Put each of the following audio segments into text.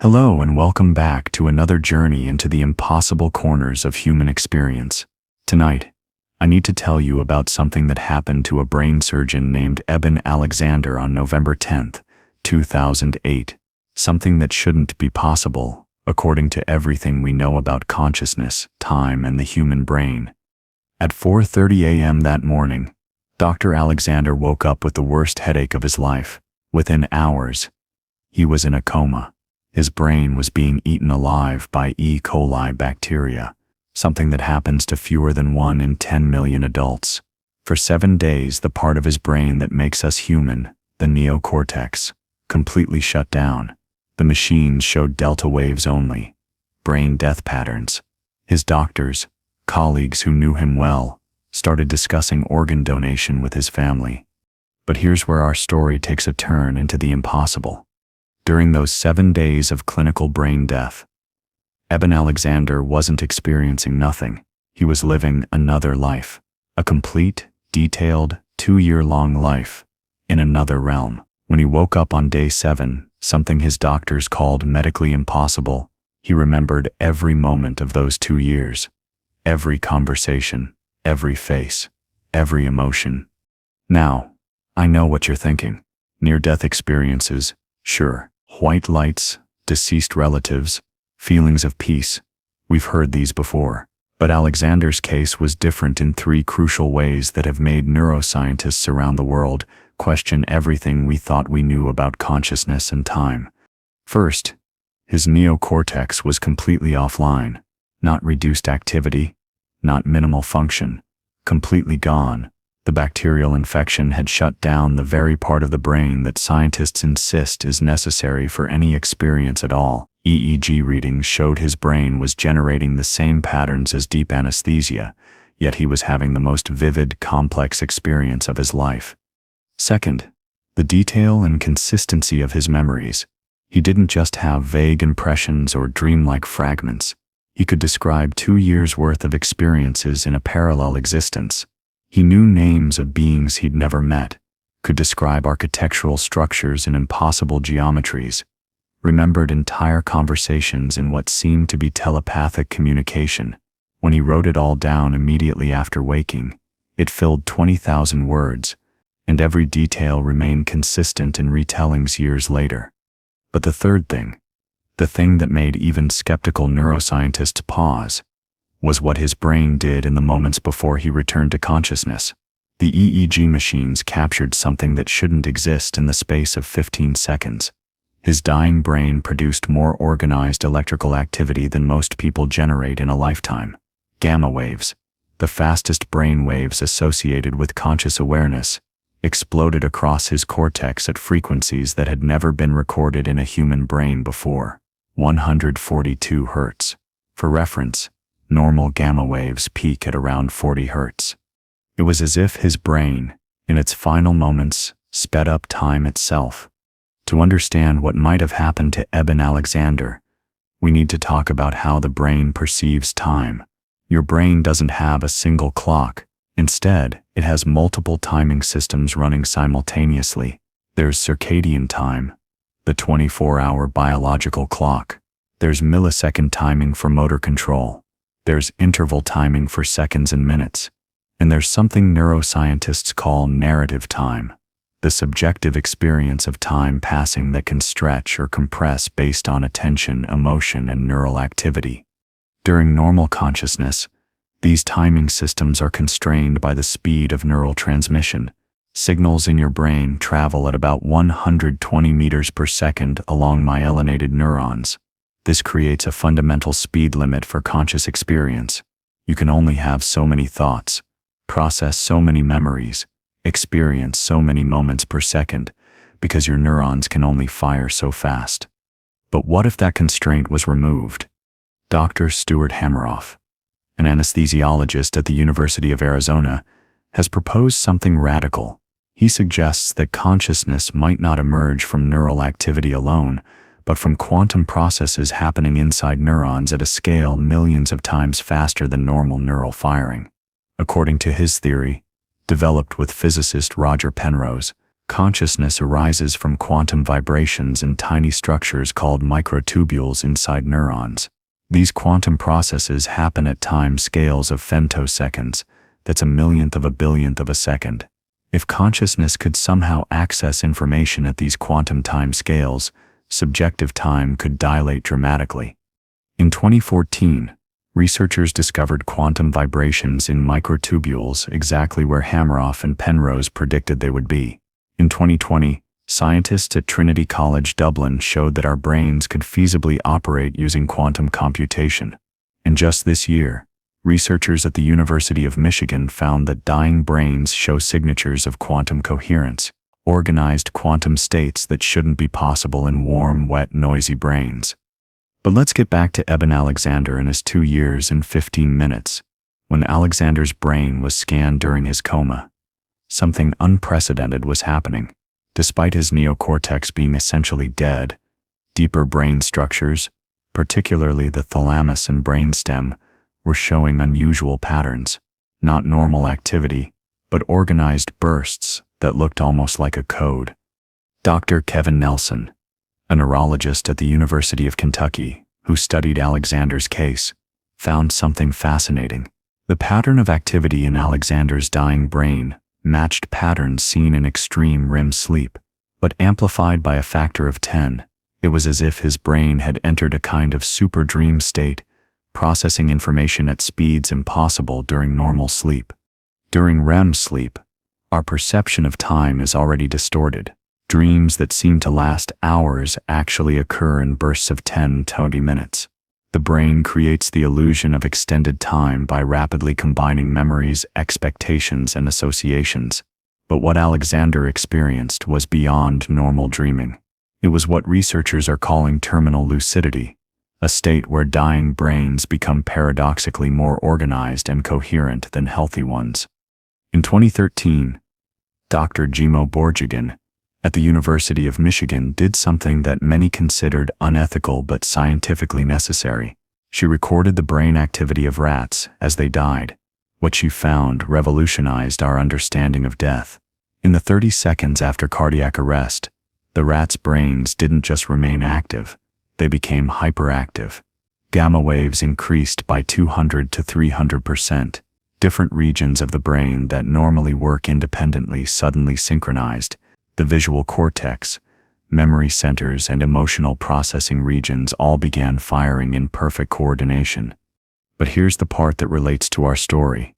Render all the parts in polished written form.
Hello and welcome back to another journey into the impossible corners of human experience. Tonight, I need to tell you about something that happened to a brain surgeon named Eben Alexander on November 10th, 2008. Something that shouldn't be possible, according to everything we know about consciousness, time, and the human brain. At 4:30 a.m. that morning, Dr. Alexander woke up with the worst headache of his life. Within hours, he was in a coma. His brain was being eaten alive by E. coli bacteria, something that happens to fewer than 1 in 10 million adults. For 7 days, the part of his brain that makes us human, the neocortex, completely shut down. The machines showed delta waves only, brain death patterns. His doctors, colleagues who knew him well, started discussing organ donation with his family. But here's where our story takes a turn into the impossible. During those 7 days of clinical brain death, Eben Alexander wasn't experiencing nothing. He was living another life, a complete, detailed, 2-year-long life, in another realm. When he woke up on day 7, something his doctors called medically impossible, he remembered every moment of those 2 years, every conversation, every face, every emotion. Now, I know what you're thinking. Near-death experiences, sure. White lights, deceased relatives, feelings of peace. We've heard these before. But Alexander's case was different in 3 crucial ways that have made neuroscientists around the world question everything we thought we knew about consciousness and time. First, his neocortex was completely offline. Not reduced activity, not minimal function. Completely gone. The bacterial infection had shut down the very part of the brain that scientists insist is necessary for any experience at all. EEG readings showed his brain was generating the same patterns as deep anesthesia, yet he was having the most vivid, complex experience of his life. Second, the detail and consistency of his memories. He didn't just have vague impressions or dreamlike fragments. He could describe 2 years' worth of experiences in a parallel existence. He knew names of beings he'd never met, could describe architectural structures in impossible geometries, remembered entire conversations in what seemed to be telepathic communication. When he wrote it all down immediately after waking, it filled 20,000 words, and every detail remained consistent in retellings years later. But the third thing, the thing that made even skeptical neuroscientists pause, was what his brain did in the moments before he returned to consciousness. The EEG machines captured something that shouldn't exist in the space of 15 seconds. His dying brain produced more organized electrical activity than most people generate in a lifetime. Gamma waves, the fastest brain waves associated with conscious awareness, exploded across his cortex at frequencies that had never been recorded in a human brain before. 142 Hz. For reference, normal gamma waves peak at around 40 Hz. It was as if his brain, in its final moments, sped up time itself. To understand what might have happened to Eben Alexander, we need to talk about how the brain perceives time. Your brain doesn't have a single clock. Instead, it has multiple timing systems running simultaneously. There's circadian time, the 24-hour biological clock. There's millisecond timing for motor control. There's interval timing for seconds and minutes. And there's something neuroscientists call narrative time, the subjective experience of time passing that can stretch or compress based on attention, emotion, and neural activity. During normal consciousness, these timing systems are constrained by the speed of neural transmission. Signals in your brain travel at about 120 meters per second along myelinated neurons. This creates a fundamental speed limit for conscious experience. You can only have so many thoughts, process so many memories, experience so many moments per second, because your neurons can only fire so fast. But what if that constraint was removed? Dr. Stuart Hameroff, an anesthesiologist at the University of Arizona, has proposed something radical. He suggests that consciousness might not emerge from neural activity alone, but from quantum processes happening inside neurons at a scale millions of times faster than normal neural firing. According to his theory, developed with physicist Roger Penrose, Consciousness arises from quantum vibrations in tiny structures called microtubules inside neurons. These quantum processes happen at time scales of femtoseconds, that's a millionth of a billionth of a second. If consciousness could somehow access information at these quantum time scales, subjective time could dilate dramatically. In 2014, researchers discovered quantum vibrations in microtubules exactly where Hameroff and Penrose predicted they would be. In 2020, scientists at Trinity College Dublin showed that our brains could feasibly operate using quantum computation. And just this year, researchers at the University of Michigan found that dying brains show signatures of quantum coherence, organized quantum states that shouldn't be possible in warm, wet, noisy brains. But let's get back to Eben Alexander and his 2 years and 15 minutes. When Alexander's brain was scanned during his coma, something unprecedented was happening. Despite his neocortex being essentially dead, deeper brain structures, particularly the thalamus and brainstem, were showing unusual patterns, not normal activity, but organized bursts that looked almost like a code. Dr. Kevin Nelson, a neurologist at the University of Kentucky who studied Alexander's case, found something fascinating. The pattern of activity in Alexander's dying brain matched patterns seen in extreme REM sleep, but amplified by a factor of 10. It was as if his brain had entered a kind of super dream state, processing information at speeds impossible during normal sleep. During REM sleep, our perception of time is already distorted. Dreams that seem to last hours actually occur in bursts of 10-20 minutes. The brain creates the illusion of extended time by rapidly combining memories, expectations, and associations. But what Alexander experienced was beyond normal dreaming. It was what researchers are calling terminal lucidity, a state where dying brains become paradoxically more organized and coherent than healthy ones. In 2013, Dr. Jimo Borjigin at the University of Michigan did something that many considered unethical but scientifically necessary. She recorded the brain activity of rats as they died. What she found revolutionized our understanding of death. In the 30 seconds after cardiac arrest, the rats' brains didn't just remain active, they became hyperactive. Gamma waves increased by 200 to 300%. Different regions of the brain that normally work independently suddenly synchronized. The visual cortex, memory centers, and emotional processing regions all began firing in perfect coordination. But here's the part that relates to our story.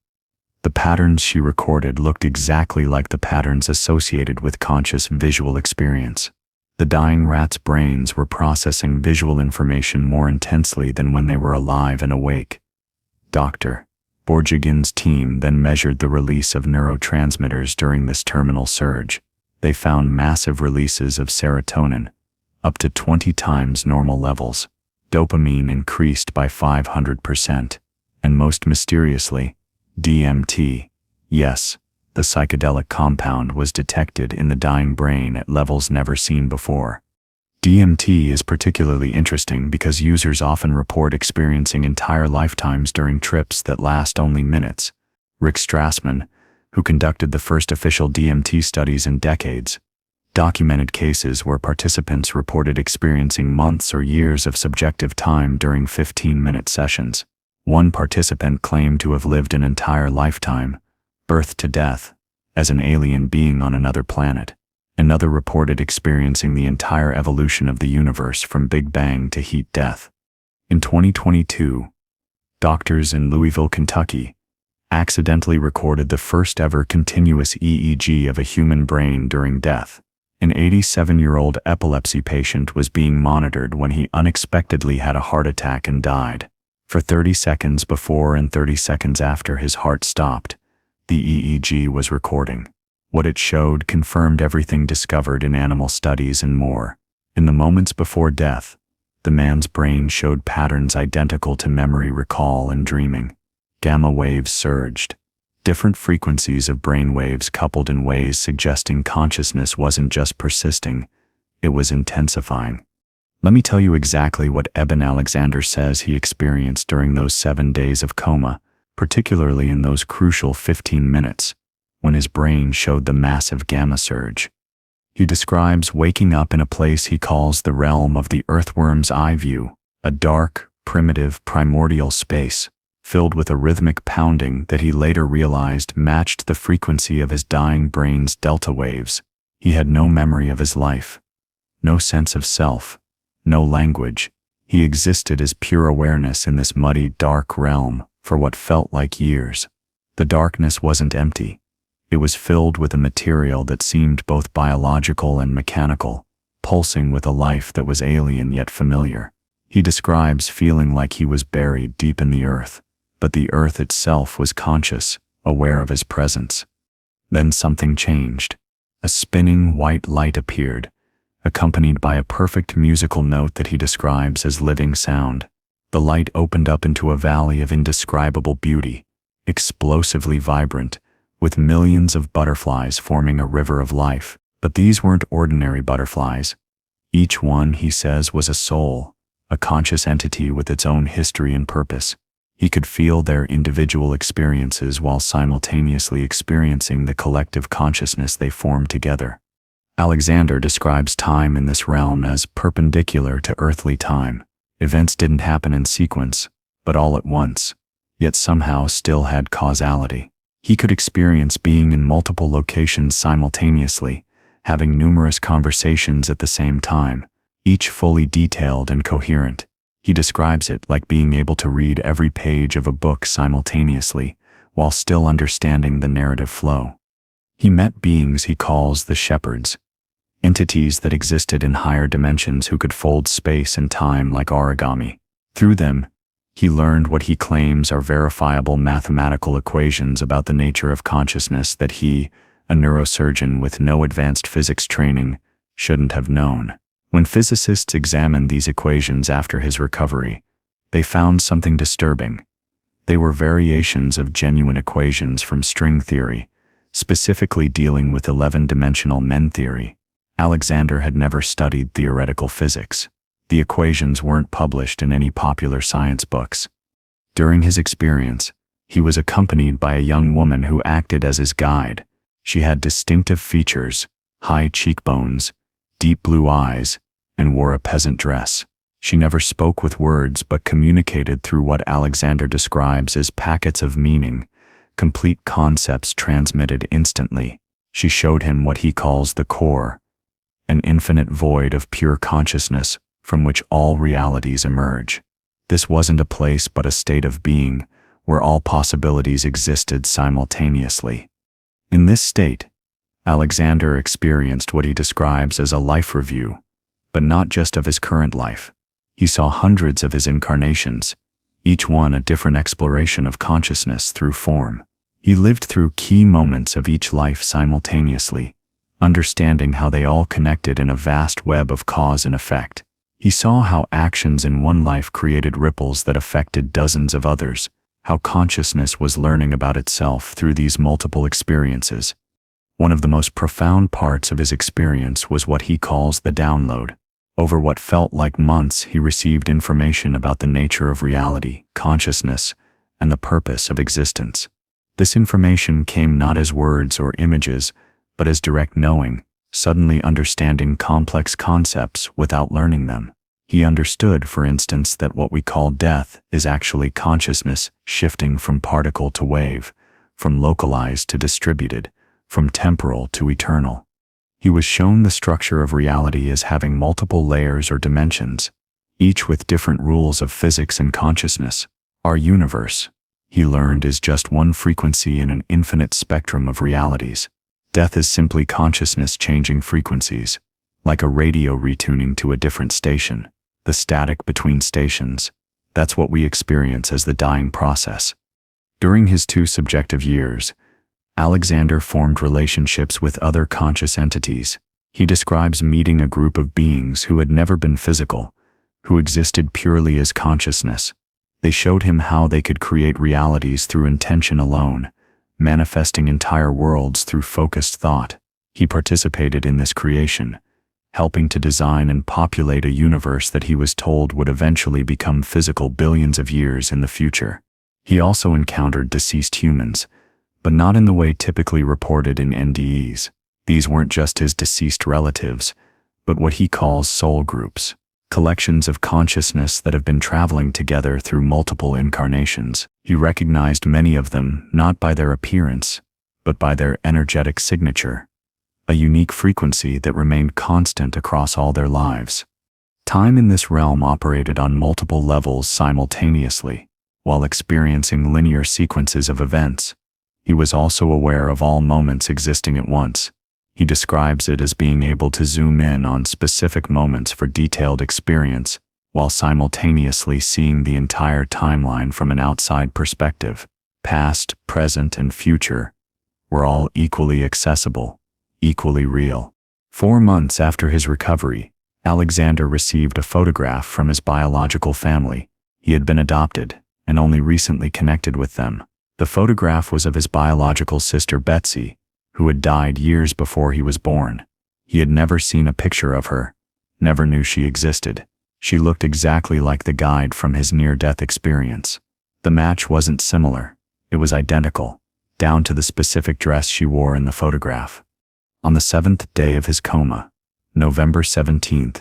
The patterns she recorded looked exactly like the patterns associated with conscious visual experience. The dying rats' brains were processing visual information more intensely than when they were alive and awake. Dr. Borjigin's team then measured the release of neurotransmitters during this terminal surge. They found massive releases of serotonin, up to 20 times normal levels. Dopamine increased by 500%, and most mysteriously, DMT, yes, the psychedelic compound, was detected in the dying brain at levels never seen before. DMT is particularly interesting because users often report experiencing entire lifetimes during trips that last only minutes. Rick Strassman, who conducted the first official DMT studies in decades, documented cases where participants reported experiencing months or years of subjective time during 15-minute sessions. One participant claimed to have lived an entire lifetime, birth to death, as an alien being on another planet. Another reported experiencing the entire evolution of the universe from Big Bang to heat death. In 2022, doctors in Louisville, Kentucky, accidentally recorded the first ever continuous EEG of a human brain during death. An 87-year-old epilepsy patient was being monitored when he unexpectedly had a heart attack and died. For 30 seconds before and 30 seconds after his heart stopped, the EEG was recording. What it showed confirmed everything discovered in animal studies and more. In the moments before death, the man's brain showed patterns identical to memory recall and dreaming. Gamma waves surged, different frequencies of brain waves coupled in ways suggesting consciousness wasn't just persisting, it was intensifying. Let me tell you exactly what Eben Alexander says he experienced during those 7 days of coma, particularly in those crucial 15 minutes, when his brain showed the massive gamma surge. He describes waking up in a place he calls the realm of the earthworm's eye view, a dark, primitive, primordial space, filled with a rhythmic pounding that he later realized matched the frequency of his dying brain's delta waves. He had no memory of his life, no sense of self, no language. He existed as pure awareness in this muddy, dark realm for what felt like years. The darkness wasn't empty. It was filled with a material that seemed both biological and mechanical, pulsing with a life that was alien yet familiar. He describes feeling like he was buried deep in the earth, but the earth itself was conscious, aware of his presence. Then something changed. A spinning white light appeared, accompanied by a perfect musical note that he describes as living sound. The light opened up into a valley of indescribable beauty, explosively vibrant, with millions of butterflies forming a river of life. But these weren't ordinary butterflies. Each one, he says, was a soul, a conscious entity with its own history and purpose. He could feel their individual experiences while simultaneously experiencing the collective consciousness they formed together. Alexander describes time in this realm as perpendicular to earthly time. Events didn't happen in sequence, but all at once, yet somehow still had causality. He could experience being in multiple locations simultaneously, having numerous conversations at the same time, each fully detailed and coherent. He describes it like being able to read every page of a book simultaneously, while still understanding the narrative flow. He met beings he calls the shepherds, entities that existed in higher dimensions who could fold space and time like origami. Through them, he learned what he claims are verifiable mathematical equations about the nature of consciousness that he, a neurosurgeon with no advanced physics training, shouldn't have known. When physicists examined these equations after his recovery, they found something disturbing. They were variations of genuine equations from string theory, specifically dealing with 11-dimensional men theory. Alexander had never studied theoretical physics. The equations weren't published in any popular science books. During his experience, he was accompanied by a young woman who acted as his guide. She had distinctive features, high cheekbones, deep blue eyes, and wore a peasant dress. She never spoke with words but communicated through what Alexander describes as packets of meaning, complete concepts transmitted instantly. She showed him what he calls the core, an infinite void of pure consciousness from which all realities emerge. This wasn't a place but a state of being, where all possibilities existed simultaneously. In this state, Alexander experienced what he describes as a life review, but not just of his current life. He saw hundreds of his incarnations, each one a different exploration of consciousness through form. He lived through key moments of each life simultaneously, understanding how they all connected in a vast web of cause and effect. He saw how actions in one life created ripples that affected dozens of others, how consciousness was learning about itself through these multiple experiences. One of the most profound parts of his experience was what he calls the download. Over what felt like months, he received information about the nature of reality, consciousness, and the purpose of existence. This information came not as words or images, but as direct knowing, suddenly understanding complex concepts without learning them. He understood, for instance, that what we call death is actually consciousness shifting from particle to wave, from localized to distributed, from temporal to eternal. He was shown the structure of reality as having multiple layers or dimensions, each with different rules of physics and consciousness. Our universe, he learned, is just one frequency in an infinite spectrum of realities. Death is simply consciousness changing frequencies, like a radio retuning to a different station. The static between stations, that's what we experience as the dying process. During his 2 subjective years, Alexander formed relationships with other conscious entities. He describes meeting a group of beings who had never been physical, who existed purely as consciousness. They showed him how they could create realities through intention alone, manifesting entire worlds through focused thought. He participated in this creation, helping to design and populate a universe that he was told would eventually become physical billions of years in the future. He also encountered deceased humans, but not in the way typically reported in NDEs. These weren't just his deceased relatives, but what he calls soul groups, collections of consciousness that have been traveling together through multiple incarnations. He recognized many of them not by their appearance, but by their energetic signature, a unique frequency that remained constant across all their lives. Time in this realm operated on multiple levels simultaneously, while experiencing linear sequences of events. He was also aware of all moments existing at once. He describes it as being able to zoom in on specific moments for detailed experience, while simultaneously seeing the entire timeline from an outside perspective. Past, present, and future were all equally accessible, equally real. 4 months after his recovery, Alexander received a photograph from his biological family. He had been adopted and only recently connected with them. The photograph was of his biological sister Betsy, who had died years before he was born. He had never seen a picture of her, never knew she existed. She looked exactly like the guide from his near-death experience. The match wasn't similar, it was identical, down to the specific dress she wore in the photograph. On the 7th day of his coma, November 17,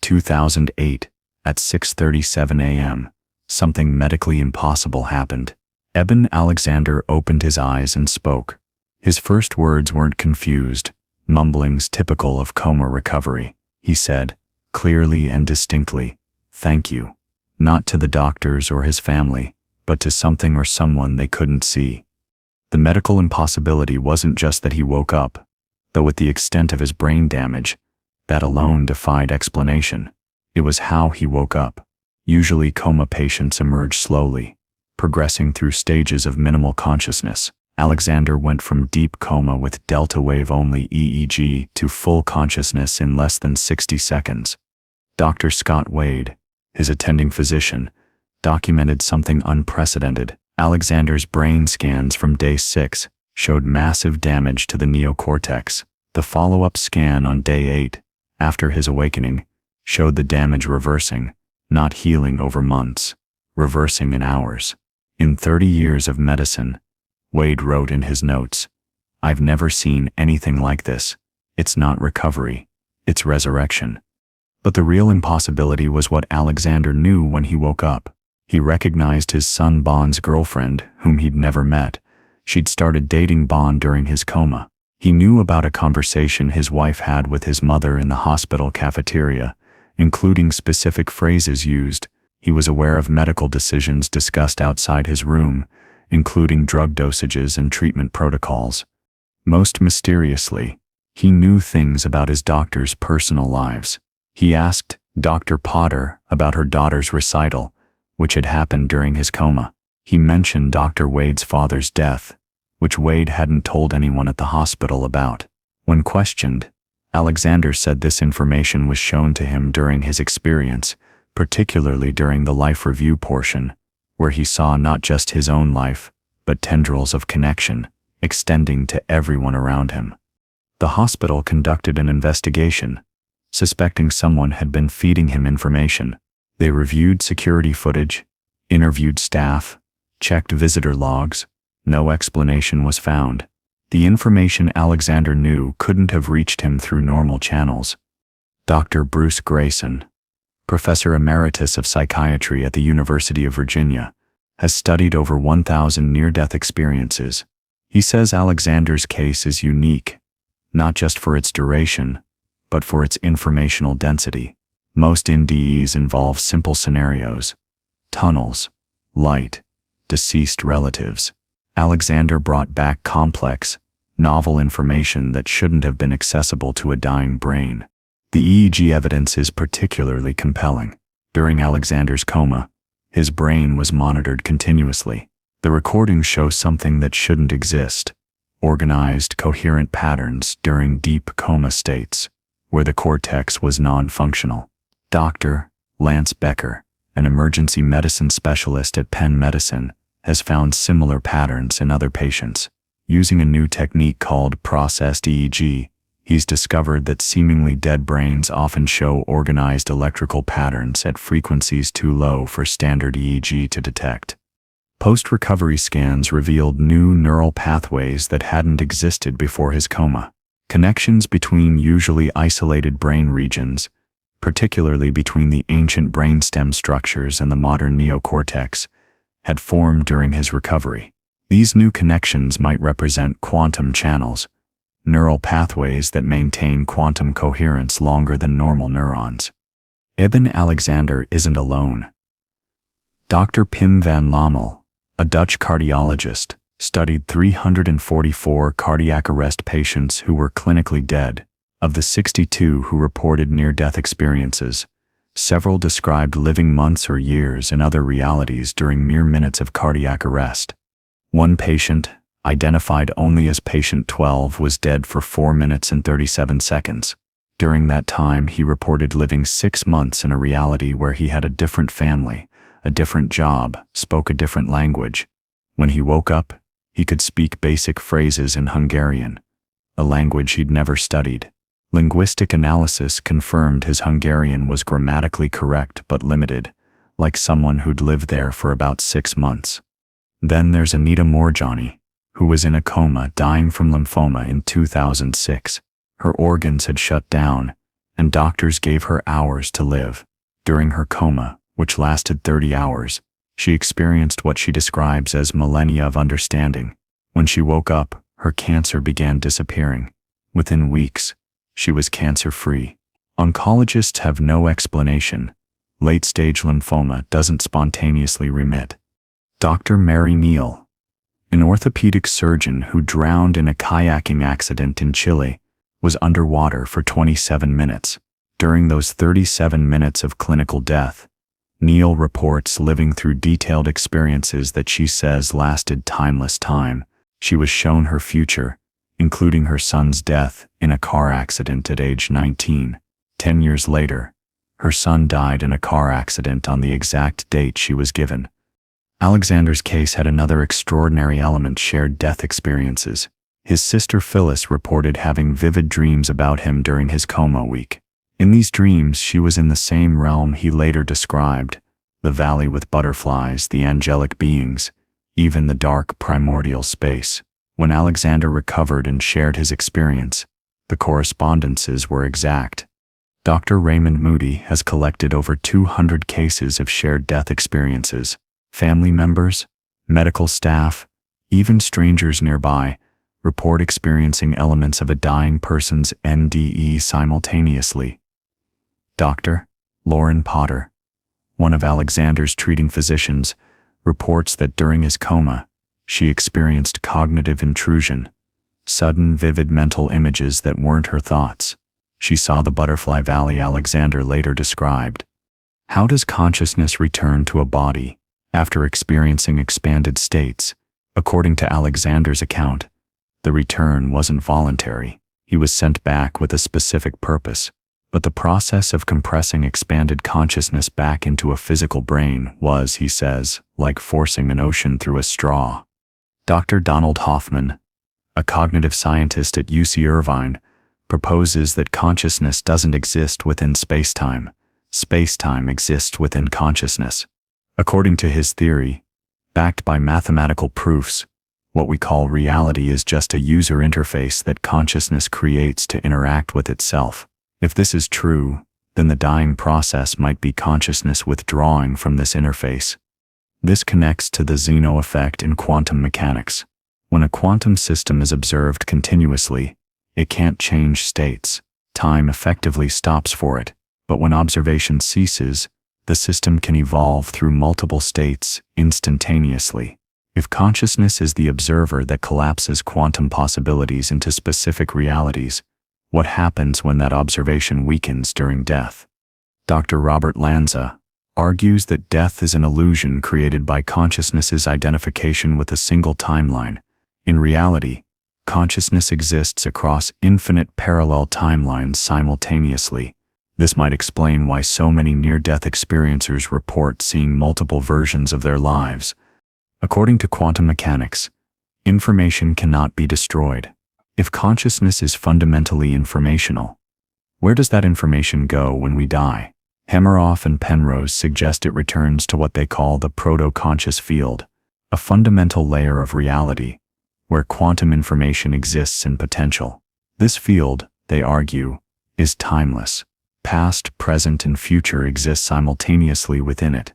2008, at 6:37 a.m., something medically impossible happened. Eben Alexander opened his eyes and spoke. His first words weren't confused, mumblings typical of coma recovery. He said, clearly and distinctly, "Thank you," not to the doctors or his family, but to something or someone they couldn't see. The medical impossibility wasn't just that he woke up, though with the extent of his brain damage, that alone defied explanation. It was how he woke up. Usually coma patients emerge slowly, progressing through stages of minimal consciousness. Alexander went from deep coma with delta wave-only EEG to full consciousness in less than 60 seconds. Dr. Scott Wade, his attending physician, documented something unprecedented. Alexander's brain scans from day 6 showed massive damage to the neocortex. The follow-up scan on day 8, after his awakening, showed the damage reversing, not healing over months, reversing in hours. In 30 years of medicine, Wade wrote in his notes, "I've never seen anything like this. It's not recovery, it's resurrection." But the real impossibility was what Alexander knew when he woke up. He recognized his son Bond's girlfriend, whom he'd never met. She'd started dating Bond during his coma. He knew about a conversation his wife had with his mother in the hospital cafeteria, including specific phrases used. He was aware of medical decisions discussed outside his room, including drug dosages and treatment protocols. Most mysteriously, he knew things about his doctor's personal lives. He asked Dr. Potter about her daughter's recital, which had happened during his coma. He mentioned Dr. Wade's father's death, which Wade hadn't told anyone at the hospital about. When questioned, Alexander said this information was shown to him during his experience, particularly during the life review portion, where he saw not just his own life, but tendrils of connection extending to everyone around him. The hospital conducted an investigation, suspecting someone had been feeding him information. They reviewed security footage, interviewed staff, checked visitor logs. No explanation was found. The information Alexander knew couldn't have reached him through normal channels. Dr. Bruce Grayson, Professor Emeritus of Psychiatry at the University of Virginia, has studied over 1,000 near-death experiences. He says Alexander's case is unique, not just for its duration, but for its informational density. Most NDEs involve simple scenarios: tunnels, light, deceased relatives. Alexander brought back complex, novel information that shouldn't have been accessible to a dying brain. The EEG evidence is particularly compelling. During Alexander's coma, his brain was monitored continuously. The recordings show something that shouldn't exist: organized, coherent patterns during deep coma states, where the cortex was non-functional. Dr. Lance Becker, an emergency medicine specialist at Penn Medicine, has found similar patterns in other patients. Using a new technique called processed EEG, he's discovered that seemingly dead brains often show organized electrical patterns at frequencies too low for standard EEG to detect. Post-recovery scans revealed new neural pathways that hadn't existed before his coma. Connections between usually isolated brain regions, particularly between the ancient brainstem structures and the modern neocortex, had formed during his recovery. These new connections might represent quantum channels, neural pathways that maintain quantum coherence longer than normal neurons. Eben Alexander isn't alone. Dr. Pim van Lommel, a Dutch cardiologist, studied 344 cardiac arrest patients who were clinically dead. Of the 62 who reported near-death experiences, several described living months or years in other realities during mere minutes of cardiac arrest. One patient, identified only as patient 12, was dead for 4 minutes and 37 seconds. During that time, he reported living 6 months in a reality where he had a different family, a different job, spoke a different language. When he woke up, he could speak basic phrases in Hungarian, a language he'd never studied. Linguistic analysis confirmed his Hungarian was grammatically correct but limited, like someone who'd lived there for about 6 months. Then there's Anita Morjani, who was in a coma dying from lymphoma in 2006. Her organs had shut down, and doctors gave her hours to live. During her coma, which lasted 30 hours, she experienced what she describes as millennia of understanding. When she woke up, her cancer began disappearing. Within weeks, she was cancer-free. Oncologists have no explanation. Late-stage lymphoma doesn't spontaneously remit. Dr. Mary Neal, an orthopedic surgeon who drowned in a kayaking accident in Chile, was underwater for 27 minutes. During those 37 minutes of clinical death, Neal reports living through detailed experiences that she says lasted timeless time. She was shown her future, including her son's death in a car accident at age 19. 10 years later, her son died in a car accident on the exact date she was given. Alexander's case had another extraordinary element: shared death experiences. His sister Phyllis reported having vivid dreams about him during his coma week. In these dreams, she was in the same realm he later described: the valley with butterflies, the angelic beings, even the dark primordial space. When Alexander recovered and shared his experience, the correspondences were exact. Dr. Raymond Moody has collected over 200 cases of shared death experiences. Family members, medical staff, even strangers nearby report experiencing elements of a dying person's NDE simultaneously. Dr. Lauren Potter, one of Alexander's treating physicians, reports that during his coma, she experienced cognitive intrusion, sudden vivid mental images that weren't her thoughts. She saw the butterfly valley Alexander later described. How does consciousness return to a body after experiencing expanded states? According to Alexander's account, the return wasn't voluntary. He was sent back with a specific purpose, but the process of compressing expanded consciousness back into a physical brain was, he says, like forcing an ocean through a straw. Dr. Donald Hoffman, a cognitive scientist at UC Irvine, proposes that consciousness doesn't exist within space-time. Space-time exists within consciousness. According to his theory, backed by mathematical proofs, what we call reality is just a user interface that consciousness creates to interact with itself. If this is true, then the dying process might be consciousness withdrawing from this interface. This connects to the Zeno effect in quantum mechanics. When a quantum system is observed continuously, it can't change states. Time effectively stops for it, but when observation ceases, the system can evolve through multiple states instantaneously. If consciousness is the observer that collapses quantum possibilities into specific realities, what happens when that observation weakens during death? Dr. Robert Lanza argues that death is an illusion created by consciousness's identification with a single timeline. In reality, consciousness exists across infinite parallel timelines simultaneously. This might explain why so many near-death experiencers report seeing multiple versions of their lives. According to quantum mechanics, information cannot be destroyed. If consciousness is fundamentally informational, where does that information go when we die? Hameroff and Penrose suggest it returns to what they call the proto-conscious field, a fundamental layer of reality, where quantum information exists in potential. This field, they argue, is timeless. Past, present, and future exist simultaneously within it.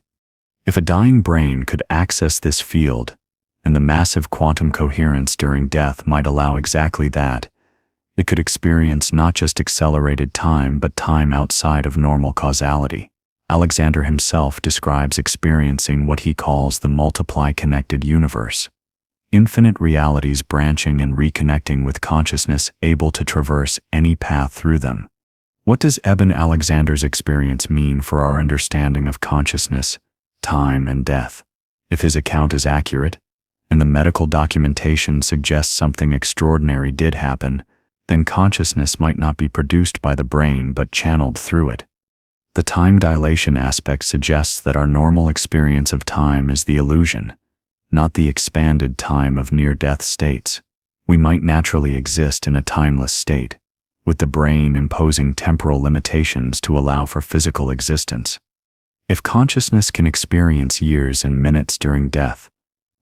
If a dying brain could access this field, and the massive quantum coherence during death might allow exactly that, it could experience not just accelerated time but time outside of normal causality. Alexander himself describes experiencing what he calls the multiply-connected universe. Infinite realities branching and reconnecting with consciousness able to traverse any path through them. What does Eben Alexander's experience mean for our understanding of consciousness, time, and death? If his account is accurate, and the medical documentation suggests something extraordinary did happen, then consciousness might not be produced by the brain but channeled through it. The time dilation aspect suggests that our normal experience of time is the illusion, not the expanded time of near-death states. We might naturally exist in a timeless state, with the brain imposing temporal limitations to allow for physical existence. If consciousness can experience years and minutes during death,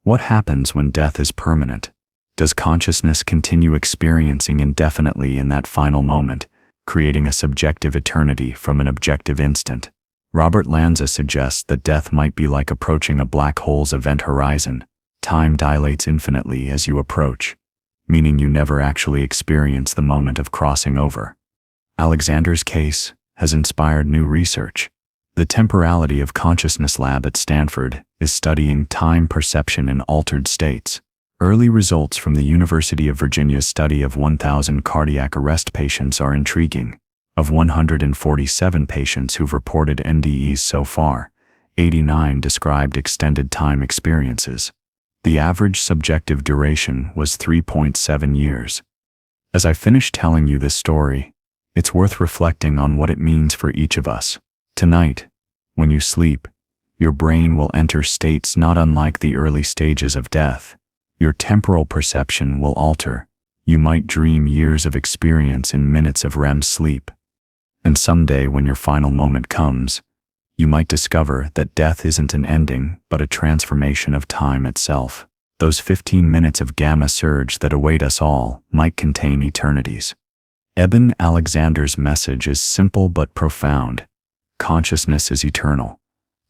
what happens when death is permanent? Does consciousness continue experiencing indefinitely in that final moment, creating a subjective eternity from an objective instant? Robert Lanza suggests that death might be like approaching a black hole's event horizon. Time dilates infinitely as you approach, meaning you never actually experience the moment of crossing over. Alexander's case has inspired new research. The Temporality of Consciousness Lab at Stanford is studying time perception in altered states. Early results from the University of Virginia's study of 1,000 cardiac arrest patients are intriguing. Of 147 patients who've reported NDEs so far, 89 described extended time experiences. The average subjective duration was 3.7 years. As I finish telling you this story, it's worth reflecting on what it means for each of us. Tonight, when you sleep, your brain will enter states not unlike the early stages of death. Your temporal perception will alter. You might dream years of experience in minutes of REM sleep. And someday when your final moment comes, you might discover that death isn't an ending but a transformation of time itself. Those 15 minutes of gamma surge that await us all might contain eternities. Eben Alexander's message is simple but profound. Consciousness is eternal.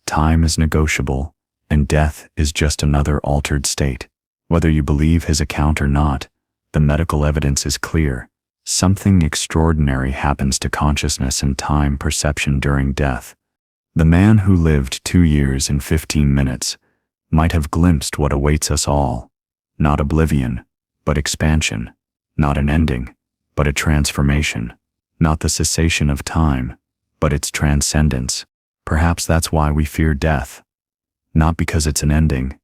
Time is negotiable, and death is just another altered state. Whether you believe his account or not, the medical evidence is clear. Something extraordinary happens to consciousness and time perception during death. The man who lived 2 years and 15 minutes might have glimpsed what awaits us all. Not oblivion, but expansion. Not an ending, but a transformation. Not the cessation of time, but its transcendence. Perhaps that's why we fear death. Not because it's an ending,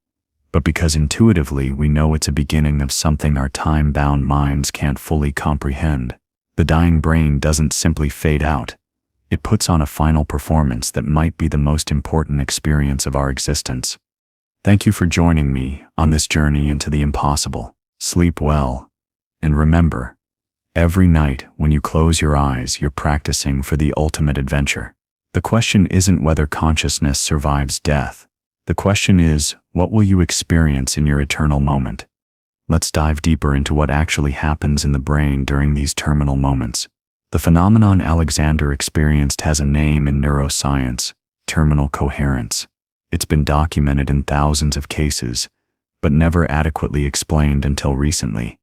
but because intuitively we know it's a beginning of something our time-bound minds can't fully comprehend. The dying brain doesn't simply fade out. It puts on a final performance that might be the most important experience of our existence. Thank you for joining me on this journey into the impossible. Sleep well, and remember, every night when you close your eyes, you're practicing for the ultimate adventure. The question isn't whether consciousness survives death. The question is, what will you experience in your eternal moment? Let's dive deeper into what actually happens in the brain during these terminal moments. The phenomenon Alexander experienced has a name in neuroscience: terminal coherence. It's been documented in thousands of cases, but never adequately explained until recently.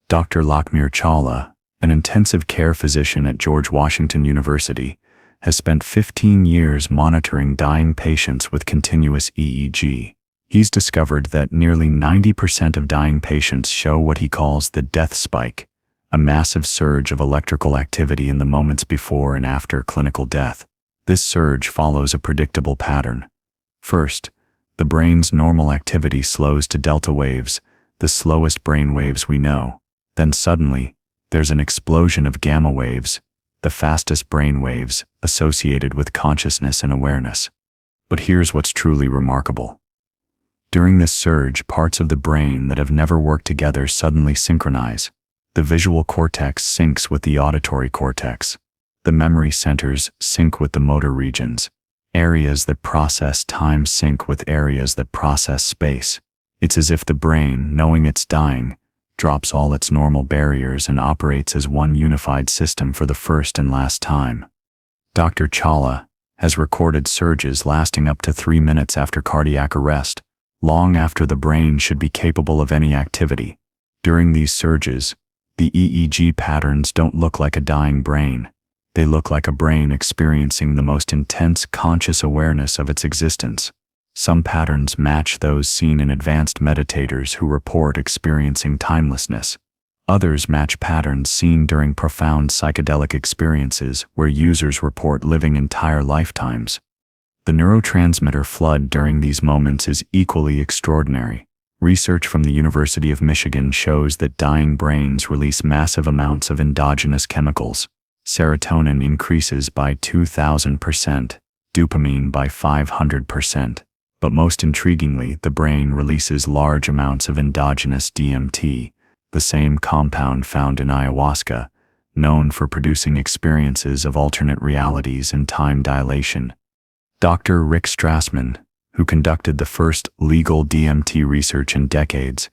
Dr. Lakhmir Chawla, an intensive care physician at George Washington University, has spent 15 years monitoring dying patients with continuous EEG. He's discovered that nearly 90% of dying patients show what he calls the death spike, a massive surge of electrical activity in the moments before and after clinical death. This surge follows a predictable pattern. First, the brain's normal activity slows to delta waves, the slowest brain waves we know. Then suddenly, there's an explosion of gamma waves, the fastest brain waves associated with consciousness and awareness. But here's what's truly remarkable. During this surge, parts of the brain that have never worked together suddenly synchronize. The visual cortex syncs with the auditory cortex. The memory centers sync with the motor regions. Areas that process time sync with areas that process space. It's as if the brain, knowing it's dying, drops all its normal barriers and operates as one unified system for the first and last time. Dr. Chawla has recorded surges lasting up to 3 minutes after cardiac arrest, long after the brain should be capable of any activity. During these surges, the EEG patterns don't look like a dying brain. They look like a brain experiencing the most intense conscious awareness of its existence. Some patterns match those seen in advanced meditators who report experiencing timelessness. Others match patterns seen during profound psychedelic experiences where users report living entire lifetimes. The neurotransmitter flood during these moments is equally extraordinary. Research from the University of Michigan shows that dying brains release massive amounts of endogenous chemicals. Serotonin increases by 2,000%, dopamine by 500%. But most intriguingly, the brain releases large amounts of endogenous DMT, the same compound found in ayahuasca, known for producing experiences of alternate realities and time dilation. Dr. Rick Strassman, who conducted the first legal DMT research in decades,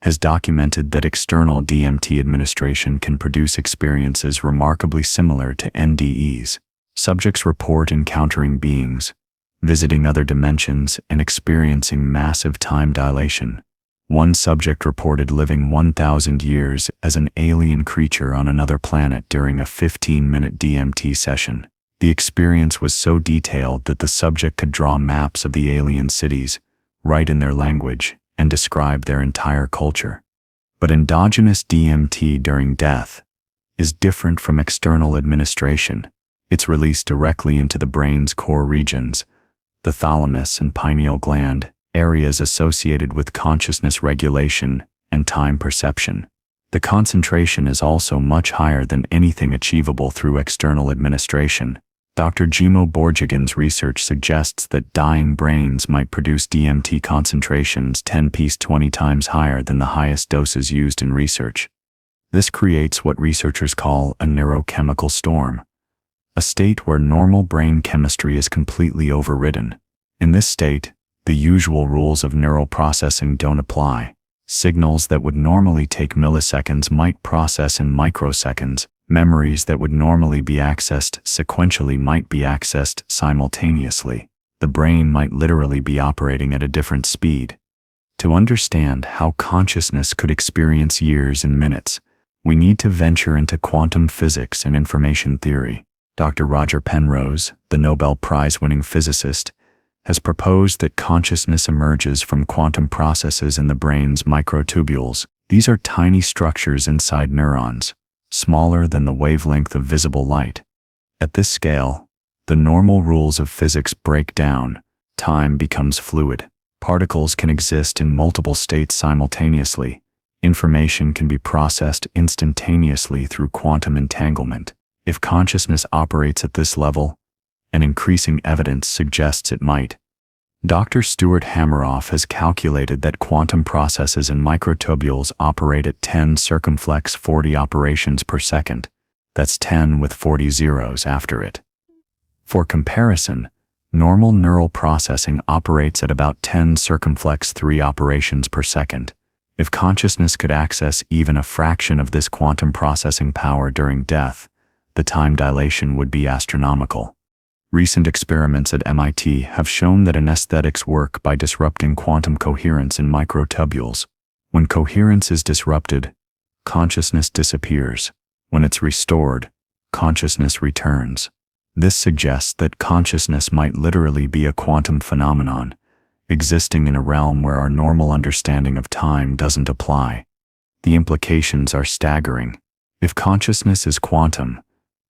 has documented that external DMT administration can produce experiences remarkably similar to NDEs. Subjects report encountering beings, visiting other dimensions, and experiencing massive time dilation. One subject reported living 1,000 years as an alien creature on another planet during a 15-minute DMT session. The experience was so detailed that the subject could draw maps of the alien cities, write in their language, and describe their entire culture. But endogenous DMT during death is different from external administration. It's released directly into the brain's core regions, the thalamus and pineal gland, areas associated with consciousness regulation and time perception. The concentration is also much higher than anything achievable through external administration. Dr. Jimo Borjagin's research suggests that dying brains might produce DMT concentrations 10-20 times higher than the highest doses used in research. This creates what researchers call a neurochemical storm, a state where normal brain chemistry is completely overridden. In this state, the usual rules of neural processing don't apply. Signals that would normally take milliseconds might process in microseconds. Memories that would normally be accessed sequentially might be accessed simultaneously. The brain might literally be operating at a different speed. To understand how consciousness could experience years in minutes, we need to venture into quantum physics and information theory. Dr. Roger Penrose, the Nobel Prize-winning physicist, has proposed that consciousness emerges from quantum processes in the brain's microtubules. These are tiny structures inside neurons, smaller than the wavelength of visible light. At this scale, the normal rules of physics break down. Time becomes fluid. Particles can exist in multiple states simultaneously. Information can be processed instantaneously through quantum entanglement. If consciousness operates at this level, and increasing evidence suggests it might. Dr. Stuart Hameroff has calculated that quantum processes in microtubules operate at 10 circumflex 40 operations per second. That's 10 with 40 zeros after it. For comparison, normal neural processing operates at about 10 circumflex 3 operations per second. If consciousness could access even a fraction of this quantum processing power during death, the time dilation would be astronomical. Recent experiments at MIT have shown that anesthetics work by disrupting quantum coherence in microtubules. When coherence is disrupted, consciousness disappears. When it's restored, consciousness returns. This suggests that consciousness might literally be a quantum phenomenon, existing in a realm where our normal understanding of time doesn't apply. The implications are staggering. If consciousness is quantum,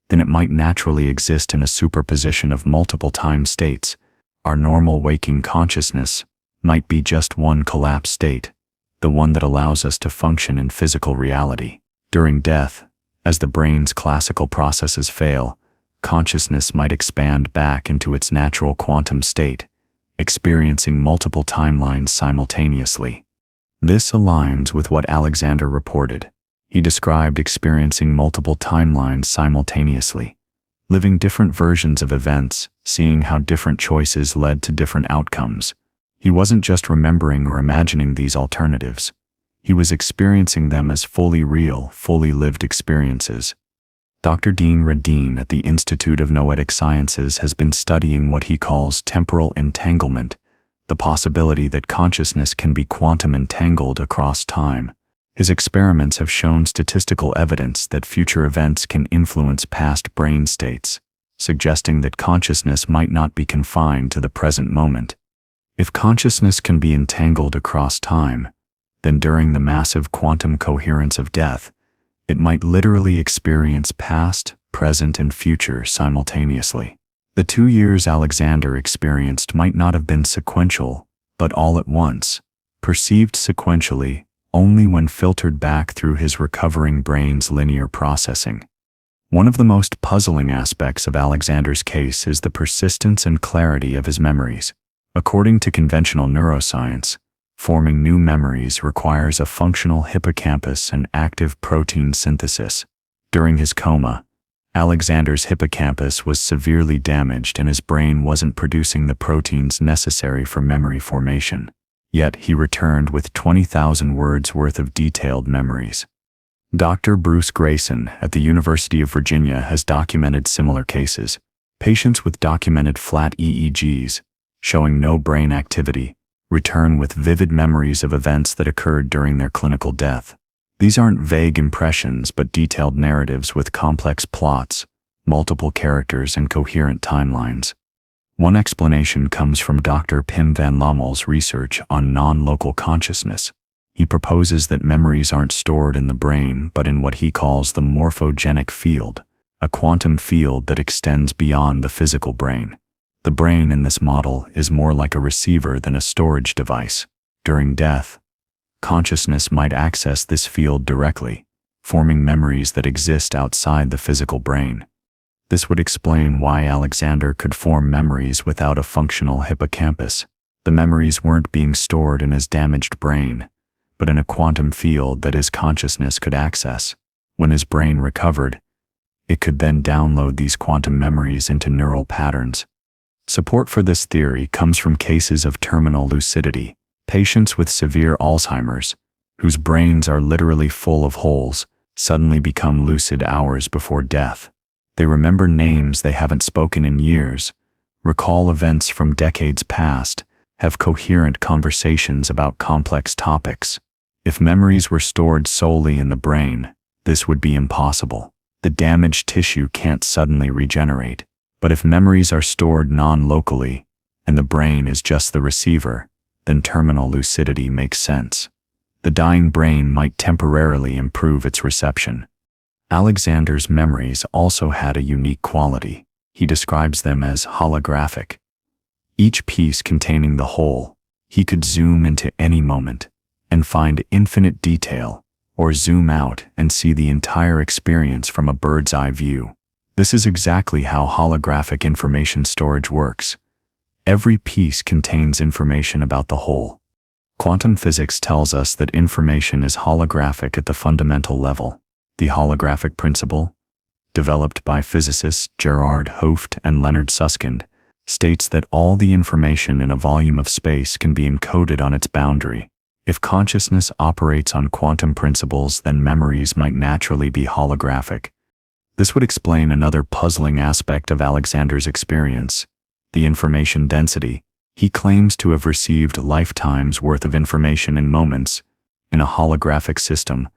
then it might naturally exist in a superposition of multiple time states. Our normal waking consciousness might be just one collapsed state, the one that allows us to function in physical reality. During death, as the brain's classical processes fail, consciousness might expand back into its natural quantum state, experiencing multiple timelines simultaneously. This aligns with what Alexander reported. He described experiencing multiple timelines simultaneously, living different versions of events, seeing how different choices led to different outcomes. He wasn't just remembering or imagining these alternatives. He was experiencing them as fully real, fully lived experiences. Dr. Dean Radin at the Institute of Noetic Sciences has been studying what he calls temporal entanglement, the possibility that consciousness can be quantum entangled across time. His experiments have shown statistical evidence that future events can influence past brain states, suggesting that consciousness might not be confined to the present moment. If consciousness can be entangled across time, then during the massive quantum coherence of death, it might literally experience past, present, and future simultaneously. The 2 years Alexander experienced might not have been sequential, but all at once, perceived sequentially only when filtered back through his recovering brain's linear processing. One of the most puzzling aspects of Alexander's case is the persistence and clarity of his memories. According to conventional neuroscience, forming new memories requires a functional hippocampus and active protein synthesis. During his coma, Alexander's hippocampus was severely damaged and his brain wasn't producing the proteins necessary for memory formation. Yet he returned with 20,000 words worth of detailed memories. Dr. Bruce Grayson at the University of Virginia has documented similar cases. Patients with documented flat EEGs, showing no brain activity, return with vivid memories of events that occurred during their clinical death. These aren't vague impressions but detailed narratives with complex plots, multiple characters, and coherent timelines. One explanation comes from Dr. Pim van Lommel's research on non-local consciousness. He proposes that memories aren't stored in the brain but in what he calls the morphogenic field, a quantum field that extends beyond the physical brain. The brain in this model is more like a receiver than a storage device. During death, consciousness might access this field directly, forming memories that exist outside the physical brain. This would explain why Alexander could form memories without a functional hippocampus. The memories weren't being stored in his damaged brain, but in a quantum field that his consciousness could access. When his brain recovered, it could then download these quantum memories into neural patterns. Support for this theory comes from cases of terminal lucidity. Patients with severe Alzheimer's, whose brains are literally full of holes, suddenly become lucid hours before death. They remember names they haven't spoken in years, recall events from decades past, have coherent conversations about complex topics. If memories were stored solely in the brain, this would be impossible. The damaged tissue can't suddenly regenerate. But if memories are stored non-locally, and the brain is just the receiver, then terminal lucidity makes sense. The dying brain might temporarily improve its reception. Alexander's memories also had a unique quality. He describes them as holographic. Each piece containing the whole, he could zoom into any moment and find infinite detail, or zoom out and see the entire experience from a bird's eye view. This is exactly how holographic information storage works. Every piece contains information about the whole. Quantum physics tells us that information is holographic at the fundamental level. The holographic principle, developed by physicists Gerard Hooft and Leonard Susskind, states that all the information in a volume of space can be encoded on its boundary. If consciousness operates on quantum principles, then memories might naturally be holographic. This would explain another puzzling aspect of Alexander's experience, the information density. He claims to have received lifetimes' worth of information in moments. In a holographic system,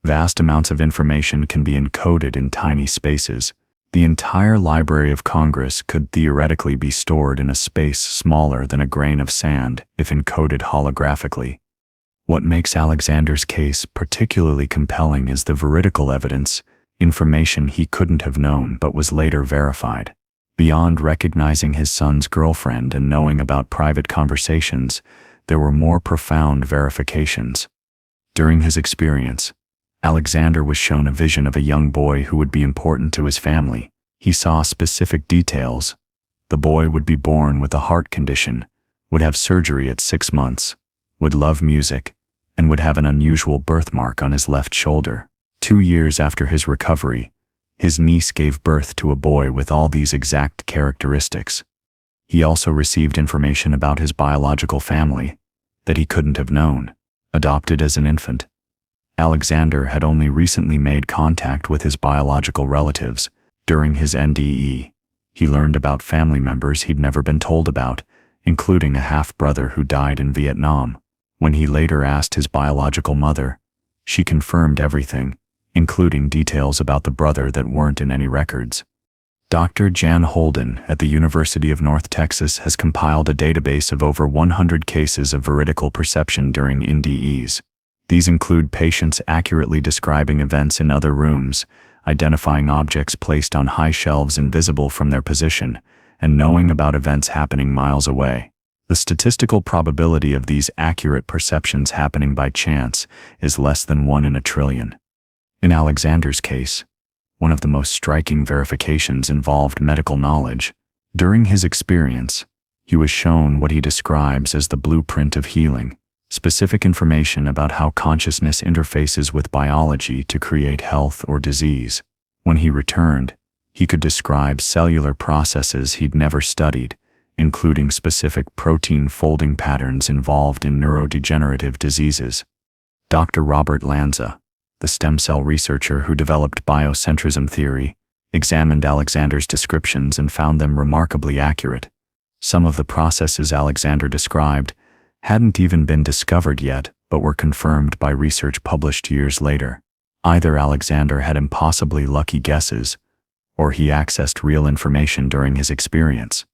vast amounts of information can be encoded in tiny spaces. The entire Library of Congress could theoretically be stored in a space smaller than a grain of sand if encoded holographically. What makes Alexander's case particularly compelling is the veridical evidence, information he couldn't have known but was later verified. Beyond recognizing his son's girlfriend and knowing about private conversations, there were more profound verifications. During his experience, Alexander was shown a vision of a young boy who would be important to his family. He saw specific details. The boy would be born with a heart condition, would have surgery at 6 months, would love music, and would have an unusual birthmark on his left shoulder. 2 years after his recovery, his niece gave birth to a boy with all these exact characteristics. He also received information about his biological family that he couldn't have known. Adopted as an infant, Alexander had only recently made contact with his biological relatives. During his NDE, he learned about family members he'd never been told about, including a half-brother who died in Vietnam. When he later asked his biological mother, she confirmed everything, including details about the brother that weren't in any records. Dr. Jan Holden at the University of North Texas has compiled a database of over 100 cases of veridical perception during NDEs. These include patients accurately describing events in other rooms, identifying objects placed on high shelves invisible from their position, and knowing about events happening miles away. The statistical probability of these accurate perceptions happening by chance is less than 1 in a trillion. In Alexander's case, one of the most striking verifications involved medical knowledge. During his experience, he was shown what he describes as the blueprint of healing, specific information about how consciousness interfaces with biology to create health or disease. When he returned, he could describe cellular processes he'd never studied, including specific protein folding patterns involved in neurodegenerative diseases. Dr. Robert Lanza, the stem cell researcher who developed biocentrism theory, examined Alexander's descriptions and found them remarkably accurate. Some of the processes Alexander described hadn't even been discovered yet, but were confirmed by research published years later. Either Alexander had impossibly lucky guesses, or he accessed real information during his experience.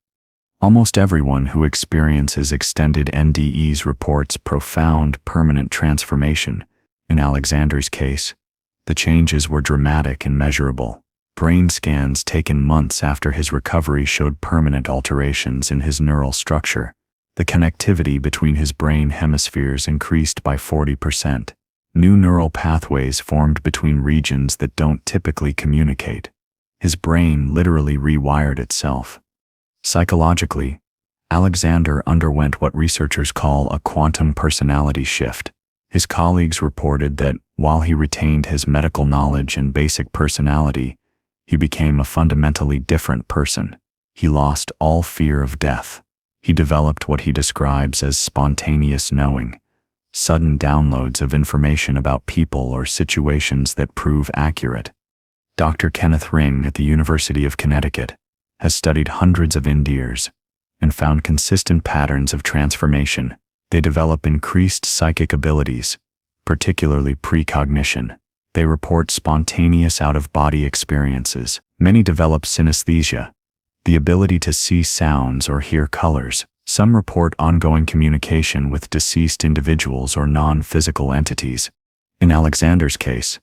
Almost everyone who experiences extended NDEs reports profound, permanent transformation. In Alexander's case, the changes were dramatic and measurable. Brain scans taken months after his recovery showed permanent alterations in his neural structure. The connectivity between his brain hemispheres increased by 40%. New neural pathways formed between regions that don't typically communicate. His brain literally rewired itself. Psychologically, Alexander underwent what researchers call a quantum personality shift. His colleagues reported that, while he retained his medical knowledge and basic personality, he became a fundamentally different person. He lost all fear of death. He developed what he describes as spontaneous knowing, sudden downloads of information about people or situations that prove accurate. Dr. Kenneth Ring at the University of Connecticut has studied hundreds of NDEs and found consistent patterns of transformation. They develop increased psychic abilities, particularly precognition. They report spontaneous out-of-body experiences. Many develop synesthesia, the ability to see sounds or hear colors. Some report ongoing communication with deceased individuals or non-physical entities. In Alexander's case,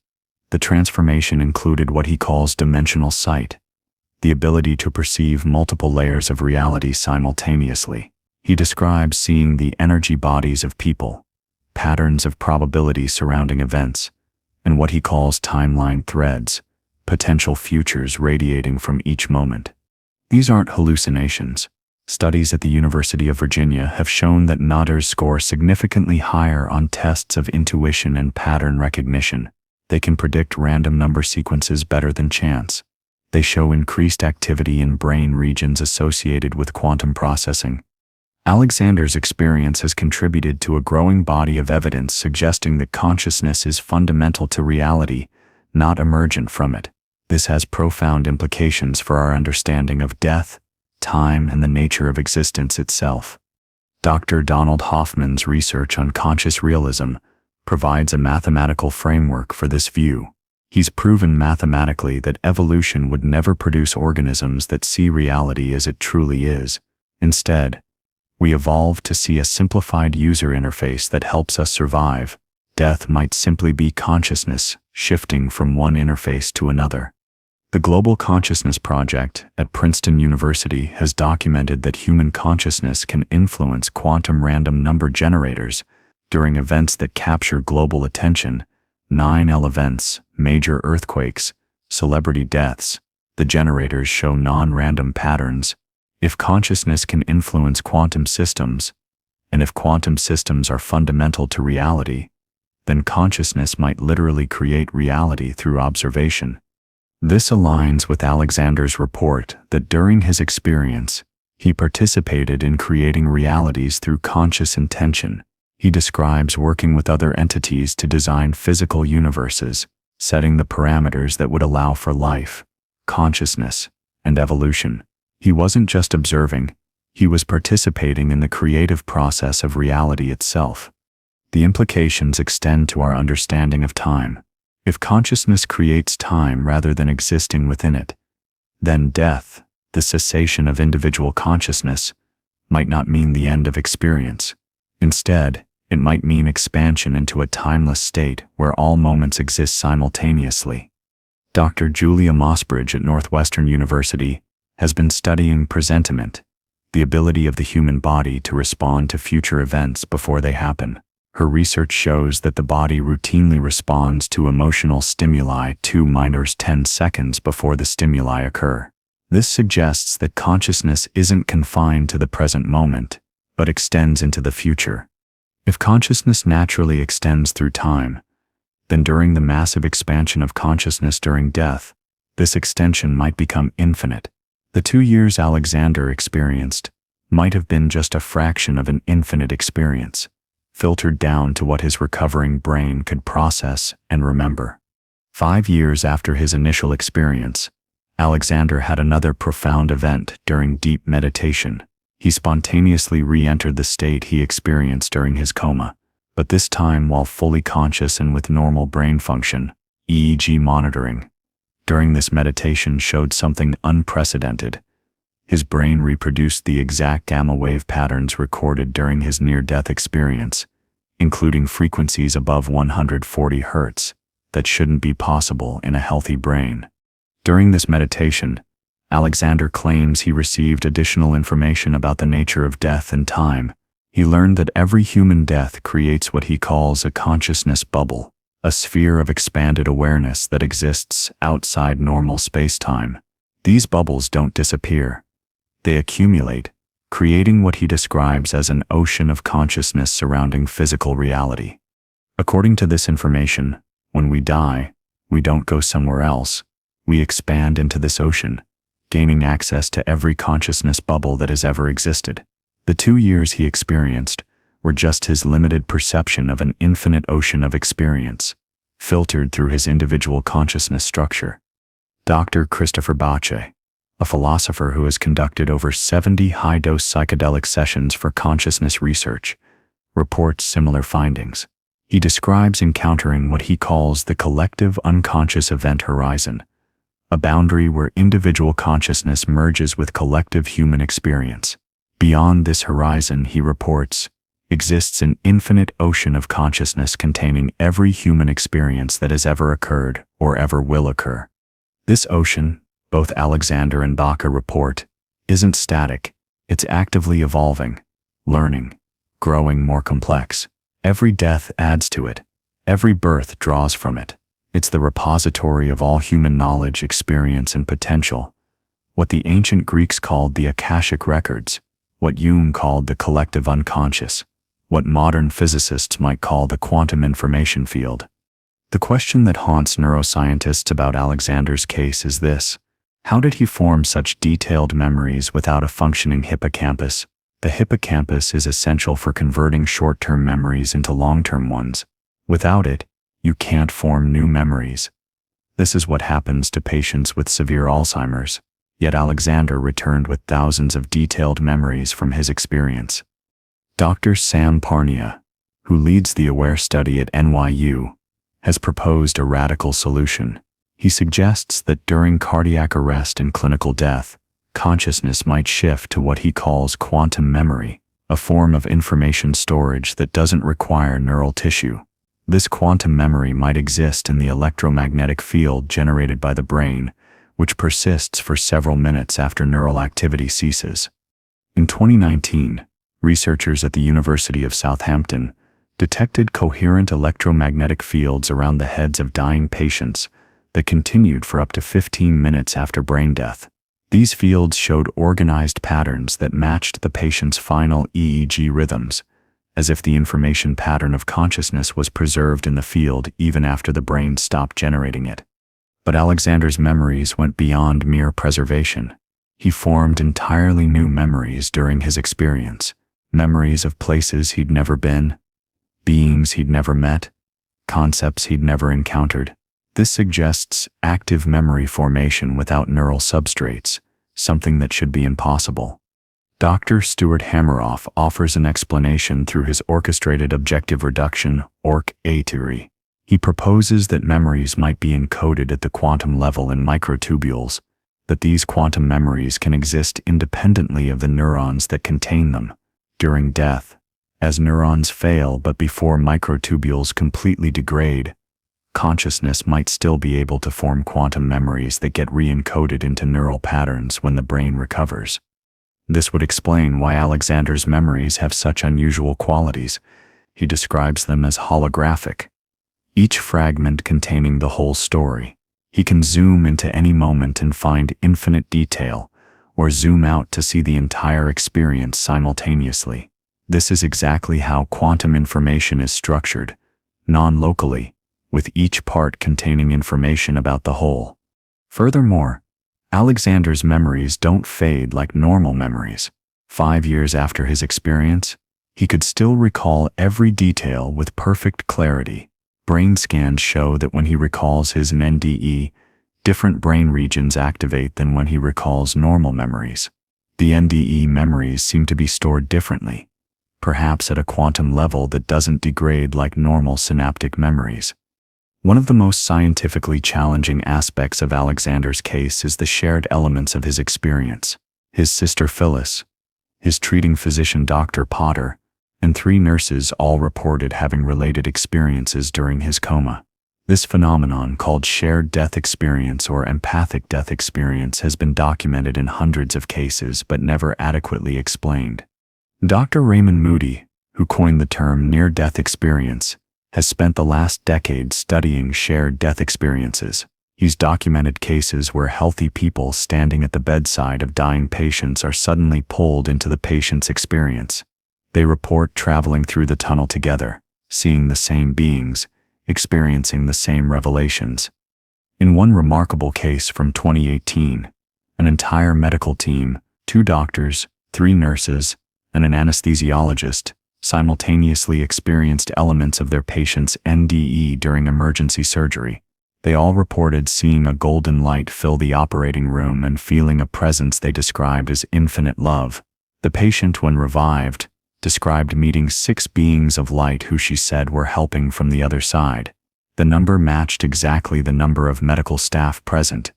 the transformation included what he calls dimensional sight, the ability to perceive multiple layers of reality simultaneously. He describes seeing the energy bodies of people, patterns of probability surrounding events, and what he calls timeline threads, potential futures radiating from each moment. These aren't hallucinations. Studies at the University of Virginia have shown that nodders score significantly higher on tests of intuition and pattern recognition. They can predict random number sequences better than chance. They show increased activity in brain regions associated with quantum processing. Alexander's experience has contributed to a growing body of evidence suggesting that consciousness is fundamental to reality, not emergent from it. This has profound implications for our understanding of death, time, and the nature of existence itself. Dr. Donald Hoffman's research on conscious realism provides a mathematical framework for this view. He's proven mathematically that evolution would never produce organisms that see reality as it truly is. Instead, we evolved to see a simplified user interface that helps us survive. Death might simply be consciousness shifting from one interface to another. The Global Consciousness Project at Princeton University has documented that human consciousness can influence quantum random number generators during events that capture global attention: 9/11 events, major earthquakes, celebrity deaths. The generators show non-random patterns. If consciousness can influence quantum systems, and if quantum systems are fundamental to reality, then consciousness might literally create reality through observation. This aligns with Alexander's report that during his experience, he participated in creating realities through conscious intention. He describes working with other entities to design physical universes, setting the parameters that would allow for life, consciousness, and evolution. He wasn't just observing, he was participating in the creative process of reality itself. The implications extend to our understanding of time. If consciousness creates time rather than existing within it, then death, the cessation of individual consciousness, might not mean the end of experience. Instead, it might mean expansion into a timeless state where all moments exist simultaneously. Dr. Julia Mossbridge at Northwestern University has been studying presentiment, the ability of the human body to respond to future events before they happen. Her research shows that the body routinely responds to emotional stimuli 2-10 seconds before the stimuli occur. This suggests that consciousness isn't confined to the present moment, but extends into the future. If consciousness naturally extends through time, then during the massive expansion of consciousness during death, this extension might become infinite. The 2 years Alexander experienced might have been just a fraction of an infinite experience, filtered down to what his recovering brain could process and remember. 5 years after his initial experience, Alexander had another profound event during deep meditation. He spontaneously re-entered the state he experienced during his coma, but this time while fully conscious and with normal brain function. EEG monitoring during this meditation showed something unprecedented. His brain reproduced the exact gamma wave patterns recorded during his near-death experience, including frequencies above 140 Hz that shouldn't be possible in a healthy brain. During this meditation, Alexander claims he received additional information about the nature of death and time. He learned that every human death creates what he calls a consciousness bubble, a sphere of expanded awareness that exists outside normal space-time. These bubbles don't disappear. They accumulate, creating what he describes as an ocean of consciousness surrounding physical reality. According to this information, when we die, we don't go somewhere else. We expand into this ocean, gaining access to every consciousness bubble that has ever existed. The 2 years he experienced were just his limited perception of an infinite ocean of experience, filtered through his individual consciousness structure. Dr. Christopher Bache, a philosopher who has conducted over 70 high-dose psychedelic sessions for consciousness research, reports similar findings. He describes encountering what he calls the collective unconscious event horizon, a boundary where individual consciousness merges with collective human experience. Beyond this horizon, he reports, exists an infinite ocean of consciousness containing every human experience that has ever occurred or ever will occur. This ocean, both Alexander and Bache report, isn't static, it's actively evolving, learning, growing more complex. Every death adds to it, every birth draws from it. It's the repository of all human knowledge, experience, and potential. What the ancient Greeks called the Akashic records, what Jung called the collective unconscious, what modern physicists might call the quantum information field. The question that haunts neuroscientists about Alexander's case is this: how did he form such detailed memories without a functioning hippocampus? The hippocampus is essential for converting short-term memories into long-term ones. Without it, you can't form new memories. This is what happens to patients with severe Alzheimer's, yet Alexander returned with thousands of detailed memories from his experience. Dr. Sam Parnia, who leads the AWARE study at NYU, has proposed a radical solution. He suggests that during cardiac arrest and clinical death, consciousness might shift to what he calls quantum memory, a form of information storage that doesn't require neural tissue. This quantum memory might exist in the electromagnetic field generated by the brain, which persists for several minutes after neural activity ceases. In 2019, researchers at the University of Southampton detected coherent electromagnetic fields around the heads of dying patients that continued for up to 15 minutes after brain death. These fields showed organized patterns that matched the patient's final EEG rhythms, as if the information pattern of consciousness was preserved in the field even after the brain stopped generating it. But Alexander's memories went beyond mere preservation. He formed entirely new memories during his experience, memories of places he'd never been, beings he'd never met, concepts he'd never encountered. This suggests active memory formation without neural substrates, something that should be impossible. Dr. Stuart Hameroff offers an explanation through his orchestrated objective reduction, ORC-A theory. He proposes that memories might be encoded at the quantum level in microtubules, that these quantum memories can exist independently of the neurons that contain them. During death, as neurons fail but before microtubules completely degrade, consciousness might still be able to form quantum memories that get re-encoded into neural patterns when the brain recovers. This would explain why Alexander's memories have such unusual qualities. He describes them as holographic, each fragment containing the whole story. He can zoom into any moment and find infinite detail, or zoom out to see the entire experience simultaneously. This is exactly how quantum information is structured, non-locally, with each part containing information about the whole. Furthermore, Alexander's memories don't fade like normal memories. 5 years after his experience, he could still recall every detail with perfect clarity. Brain scans show that when he recalls his NDE, different brain regions activate than when he recalls normal memories. The NDE memories seem to be stored differently, perhaps at a quantum level that doesn't degrade like normal synaptic memories. One of the most scientifically challenging aspects of Alexander's case is the shared elements of his experience. His sister Phyllis, his treating physician Dr. Potter, and 3 nurses all reported having related experiences during his coma. This phenomenon, called shared death experience or empathic death experience, has been documented in hundreds of cases but never adequately explained. Dr. Raymond Moody, who coined the term near-death experience, has spent the last decade studying shared death experiences. He's documented cases where healthy people standing at the bedside of dying patients are suddenly pulled into the patient's experience. They report traveling through the tunnel together, seeing the same beings, experiencing the same revelations. In one remarkable case from 2018, an entire medical team, 2 doctors, 3 nurses, and an anesthesiologist, simultaneously experienced elements of their patient's NDE during emergency surgery. They all reported seeing a golden light fill the operating room and feeling a presence they described as infinite love. The patient, when revived, described meeting 6 beings of light who she said were helping from the other side. The number matched exactly the number of medical staff present.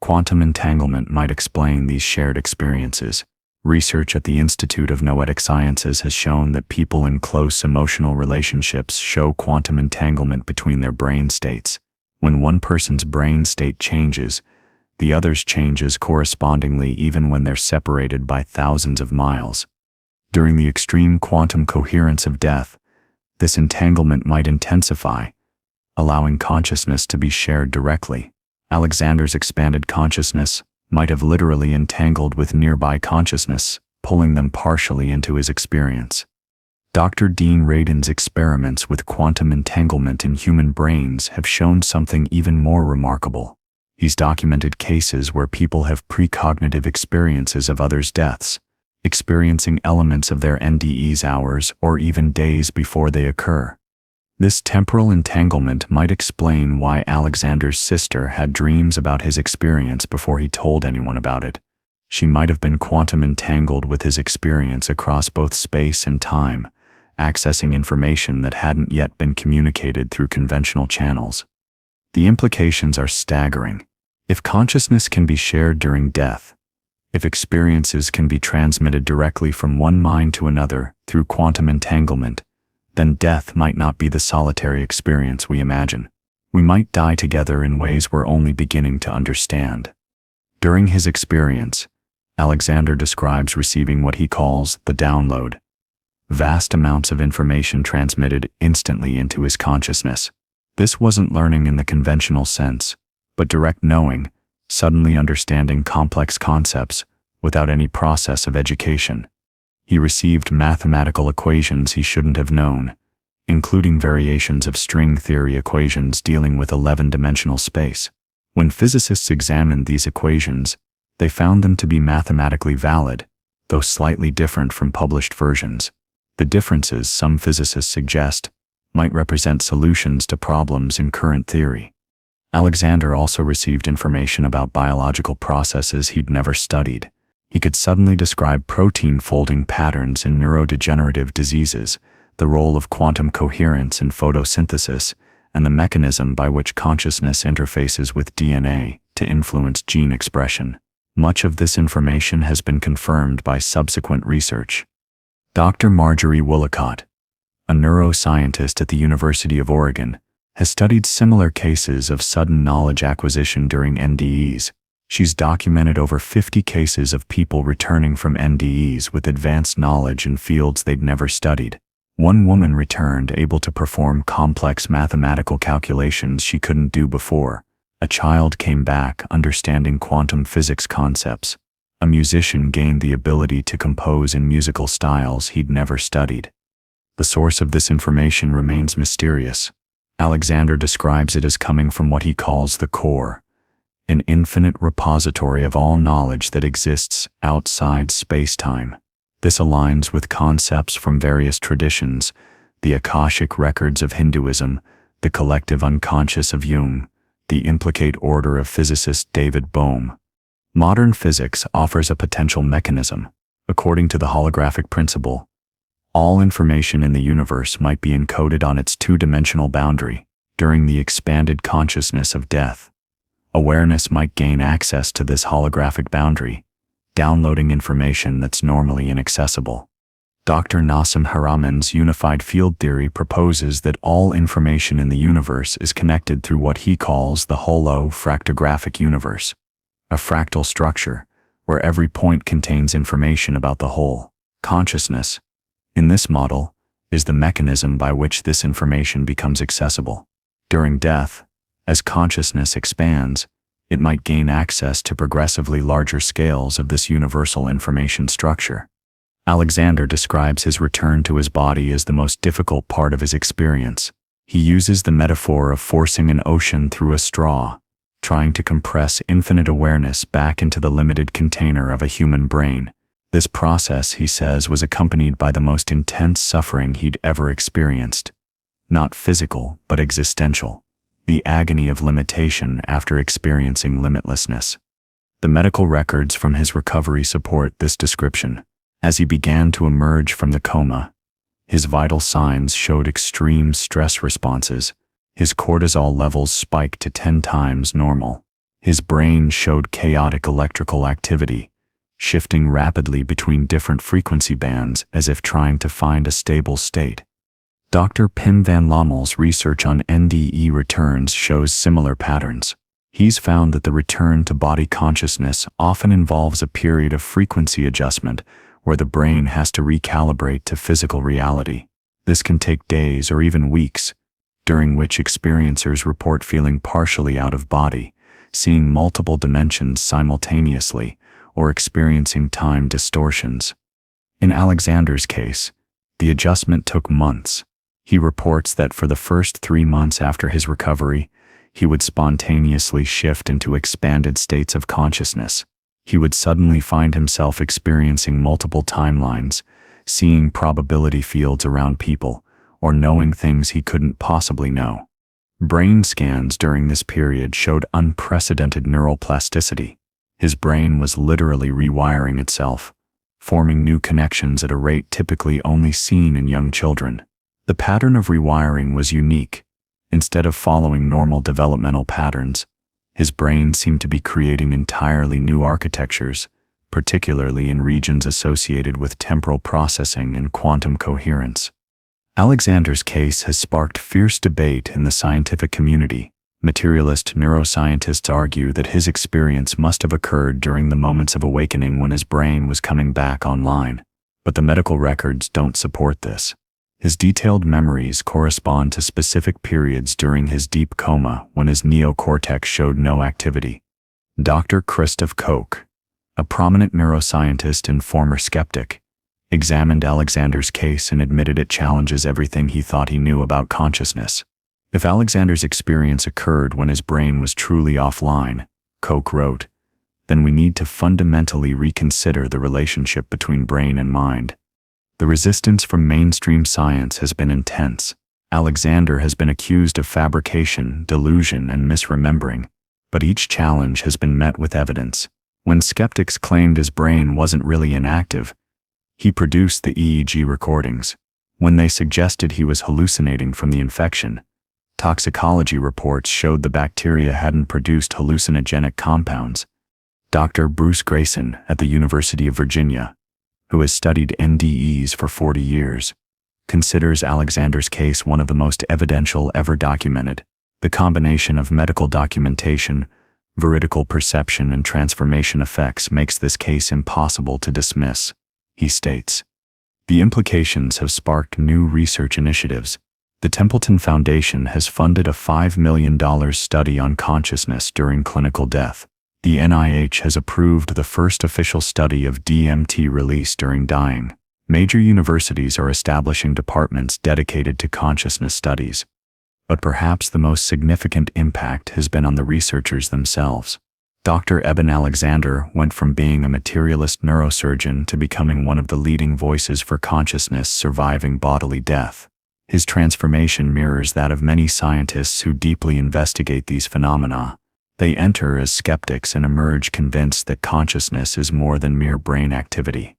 Quantum entanglement might explain these shared experiences. Research at the Institute of Noetic Sciences has shown that people in close emotional relationships show quantum entanglement between their brain states. When one person's brain state changes, the other's changes correspondingly even when they're separated by thousands of miles. During the extreme quantum coherence of death, this entanglement might intensify, allowing consciousness to be shared directly. Alexander's expanded consciousness might have literally entangled with nearby consciousness, pulling them partially into his experience. Dr. Dean Radin's experiments with quantum entanglement in human brains have shown something even more remarkable. He's documented cases where people have precognitive experiences of others' deaths, experiencing elements of their NDEs hours or even days before they occur. This temporal entanglement might explain why Alexander's sister had dreams about his experience before he told anyone about it. She might have been quantum entangled with his experience across both space and time, accessing information that hadn't yet been communicated through conventional channels. The implications are staggering. If consciousness can be shared during death, if experiences can be transmitted directly from one mind to another through quantum entanglement, then death might not be the solitary experience we imagine. We might die together in ways we're only beginning to understand. During his experience, Alexander describes receiving what he calls the download, vast amounts of information transmitted instantly into his consciousness. This wasn't learning in the conventional sense, but direct knowing, suddenly understanding complex concepts without any process of education. He received mathematical equations he shouldn't have known, including variations of string theory equations dealing with 11-dimensional space. When physicists examined these equations, they found them to be mathematically valid, though slightly different from published versions. The differences, some physicists suggest, might represent solutions to problems in current theory. Alexander also received information about biological processes he'd never studied. He could suddenly describe protein folding patterns in neurodegenerative diseases, the role of quantum coherence in photosynthesis, and the mechanism by which consciousness interfaces with DNA to influence gene expression. Much of this information has been confirmed by subsequent research. Dr. Marjorie Woollacott, a neuroscientist at the University of Oregon, has studied similar cases of sudden knowledge acquisition during NDEs. She's documented over 50 cases of people returning from NDEs with advanced knowledge in fields they'd never studied. One woman returned able to perform complex mathematical calculations she couldn't do before. A child came back understanding quantum physics concepts. A musician gained the ability to compose in musical styles he'd never studied. The source of this information remains mysterious. Alexander describes it as coming from what he calls the core, an infinite repository of all knowledge that exists outside space-time. This aligns with concepts from various traditions, the Akashic records of Hinduism, the collective unconscious of Jung, the implicate order of physicist David Bohm. Modern physics offers a potential mechanism. According to the holographic principle, all information in the universe might be encoded on its two-dimensional boundary. During the expanded consciousness of death, awareness might gain access to this holographic boundary, downloading information that's normally inaccessible. Dr. Nassim Haramehn's unified field theory proposes that all information in the universe is connected through what he calls the holo-fractographic universe, a fractal structure where every point contains information about the whole. Consciousness, in this model, is the mechanism by which this information becomes accessible. During death, as consciousness expands, it might gain access to progressively larger scales of this universal information structure. Alexander describes his return to his body as the most difficult part of his experience. He uses the metaphor of forcing an ocean through a straw, trying to compress infinite awareness back into the limited container of a human brain. This process, he says, was accompanied by the most intense suffering he'd ever experienced. Not physical, but existential. The agony of limitation after experiencing limitlessness. The medical records from his recovery support this description. As he began to emerge from the coma, his vital signs showed extreme stress responses. His cortisol levels spiked to 10 times normal. His brain showed chaotic electrical activity, shifting rapidly between different frequency bands as if trying to find a stable state. Dr. Pim van Lommel's research on NDE returns shows similar patterns. He's found that the return to body consciousness often involves a period of frequency adjustment where the brain has to recalibrate to physical reality. This can take days or even weeks, during which experiencers report feeling partially out of body, seeing multiple dimensions simultaneously, or experiencing time distortions. In Alexander's case, the adjustment took months. He reports that for the first 3 months after his recovery, he would spontaneously shift into expanded states of consciousness. He would suddenly find himself experiencing multiple timelines, seeing probability fields around people, or knowing things he couldn't possibly know. Brain scans during this period showed unprecedented neural plasticity. His brain was literally rewiring itself, forming new connections at a rate typically only seen in young children. The pattern of rewiring was unique. Instead of following normal developmental patterns, his brain seemed to be creating entirely new architectures, particularly in regions associated with temporal processing and quantum coherence. Alexander's case has sparked fierce debate in the scientific community. Materialist neuroscientists argue that his experience must have occurred during the moments of awakening when his brain was coming back online, but the medical records don't support this. His detailed memories correspond to specific periods during his deep coma when his neocortex showed no activity. Dr. Christoph Koch, a prominent neuroscientist and former skeptic, examined Alexander's case and admitted it challenges everything he thought he knew about consciousness. If Alexander's experience occurred when his brain was truly offline, Koch wrote, then we need to fundamentally reconsider the relationship between brain and mind. The resistance from mainstream science has been intense. Alexander has been accused of fabrication, delusion, and misremembering, but each challenge has been met with evidence. When skeptics claimed his brain wasn't really inactive, he produced the EEG recordings. When they suggested he was hallucinating from the infection, toxicology reports showed the bacteria hadn't produced hallucinogenic compounds. Dr. Bruce Grayson at the University of Virginia, who has studied NDEs for 40 years, considers Alexander's case one of the most evidential ever documented. The combination of medical documentation, veridical perception, and transformation effects makes this case impossible to dismiss, he states. The implications have sparked new research initiatives. The Templeton Foundation has funded a $5 million study on consciousness during clinical death. The NIH has approved the first official study of DMT release during dying. Major universities are establishing departments dedicated to consciousness studies. But perhaps the most significant impact has been on the researchers themselves. Dr. Eben Alexander went from being a materialist neurosurgeon to becoming one of the leading voices for consciousness surviving bodily death. His transformation mirrors that of many scientists who deeply investigate these phenomena. They enter as skeptics and emerge convinced that consciousness is more than mere brain activity.